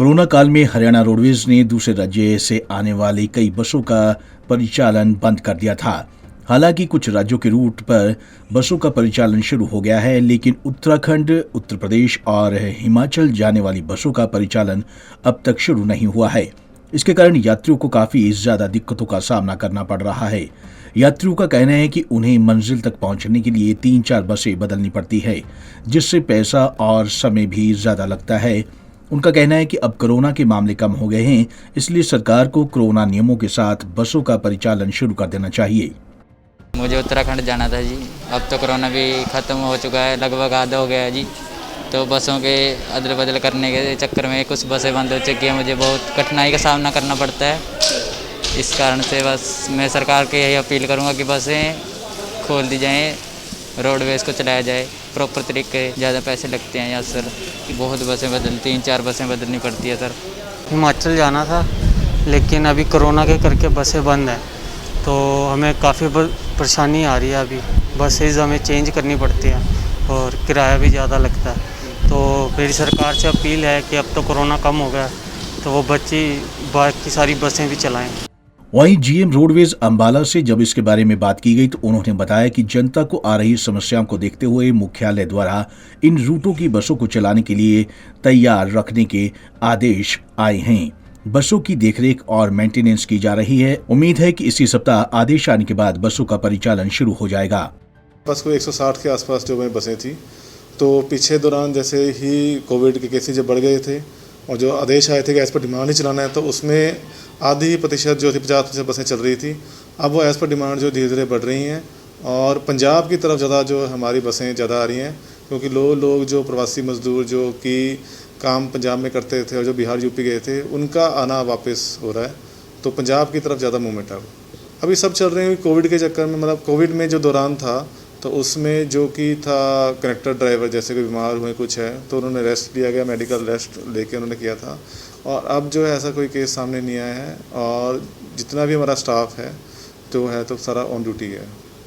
Corona काल में Haryana roadways ने दूसरे राज्य से आने वाली कई बसों का परिचालन बंद कर दिया था। हालांकि कुछ राज्यों के रूट पर बसों का परिचालन शुरू हो गया है, लेकिन उत्तराखंड, उत्तर प्रदेश और हिमाचल जाने वाली बसों का परिचालन अब तक शुरू नहीं हुआ है। इसके कारण यात्रियों को काफी ज्यादा दिक्कतों का सामना करना पड़ रहा है। यात्रियों का कहना है कि उन्हें मंजिल तक पहुंचने के लिए 3-4 बसें बदलनी पड़ती है, जिससे पैसा और समय भी ज्यादा लगता है। उनका कहना है कि अब कोरोना के मामले कम हो गए हैं, इसलिए सरकार को कोरोना नियमों के साथ बसों का परिचालन शुरू कर देना चाहिए। मुझे उत्तराखंड जाना था जी। अब तो कोरोना भी ख़त्म हो चुका है, लगभग आधा हो गया है जी। तो बसों के अदल बदल करने के चक्कर में कुछ बसें बंद हो चुकी हैं। मुझे बहुत कठिनाई का सामना करना पड़ता है। इस कारण से बस मैं सरकार के यही अपील करूंगा कि बसें खोल दी जाएं, रोडवेज़ को चलाया जाए प्रॉपर तरीके। ज़्यादा पैसे लगते हैं यहाँ सर, बहुत बसें बदलती, 3-4 बसें बदलनी पड़ती है सर। हिमाचल जाना था, लेकिन अभी कोरोना के करके बसें बंद हैं, तो हमें काफ़ी परेशानी आ रही है। अभी बसेज हमें चेंज करनी पड़ती हैं और किराया भी ज़्यादा लगता है। तो मेरी सरकार से अपील है कि अब तो कोरोना कम हो गया, तो वो बाकी सारी बसें भी चलाएं। वहीं जीएम रोडवेज अंबाला से जब इसके बारे में बात की गई तो उन्होंने बताया कि जनता को आ रही समस्याओं को देखते हुए मुख्यालय द्वारा इन रूटों की बसों को चलाने के लिए तैयार रखने के आदेश आए हैं। बसों की देखरेख और मेंटेनेंस की जा रही है। उम्मीद है कि इसी सप्ताह आदेश आने के बाद बसों का परिचालन शुरू हो जाएगा। बस को 160 के आसपास जो बसें थी, तो पीछे दौरान जैसे ही कोविड के केसेज जब बढ़ गए थे और जो आदेश आए थे कि एज़ पर डिमांड ही चलाना है, तो उसमें आधी प्रतिशत जो थी 50% बसें चल रही थी। अब वो एज़ पर डिमांड जो धीरे धीरे बढ़ रही हैं और पंजाब की तरफ ज़्यादा जो हमारी बसें ज़्यादा आ रही हैं, क्योंकि लोग जो प्रवासी मजदूर जो कि काम पंजाब में करते थे और जो बिहार यूपी गए थे, उनका आना वापस हो रहा है। तो पंजाब की तरफ ज़्यादा मूवमेंट है। अभी सब चल रहे हैं कोविड के चक्कर में। मतलब कोविड में जो दौरान था, तो उसमें जो कि था कनेक्टर ड्राइवर जैसे कोई बीमार हुए कुछ है, तो उन्होंने रेस्ट लिया गया, मेडिकल रेस्ट लेके उन्होंने किया था। और अब जो है ऐसा कोई केस सामने नहीं आया है और जितना भी हमारा स्टाफ है तो सारा ऑन ड्यूटी है।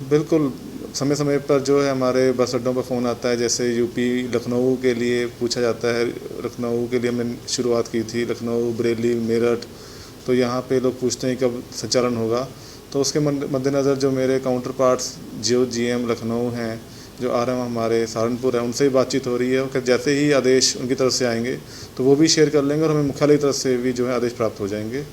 बिल्कुल समय समय पर जो है हमारे बस अड्डों पर फ़ोन आता है। जैसे यूपी लखनऊ के लिए पूछा जाता है, लखनऊ के लिए हमने शुरुआत की थी, लखनऊ, बरेली, मेरठ, तो यहाँ पे लोग पूछते हैं कब संचालन होगा। तो उसके मद्देनज़र जो मेरे काउंटर पार्ट्स जो जीएम लखनऊ हैं, जो आरएम हमारे सहारनपुर है, उनसे भी बातचीत हो रही है और जैसे ही आदेश उनकी तरफ से आएंगे तो वो भी शेयर कर लेंगे और हमें मुख्यालय की तरफ से भी जो है आदेश प्राप्त हो जाएंगे।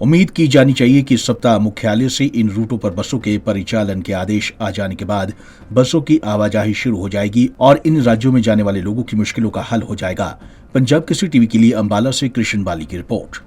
उम्मीद की जानी चाहिए कि इस सप्ताह मुख्यालय से इन रूटों पर बसों के परिचालन के आदेश आ जाने के बाद बसों की आवाजाही शुरू हो जाएगी और इन राज्यों में जाने वाले लोगों की मुश्किलों का हल हो जाएगा। पंजाब केसरी टीवी के लिए अंबाला से कृष्ण बाली की रिपोर्ट।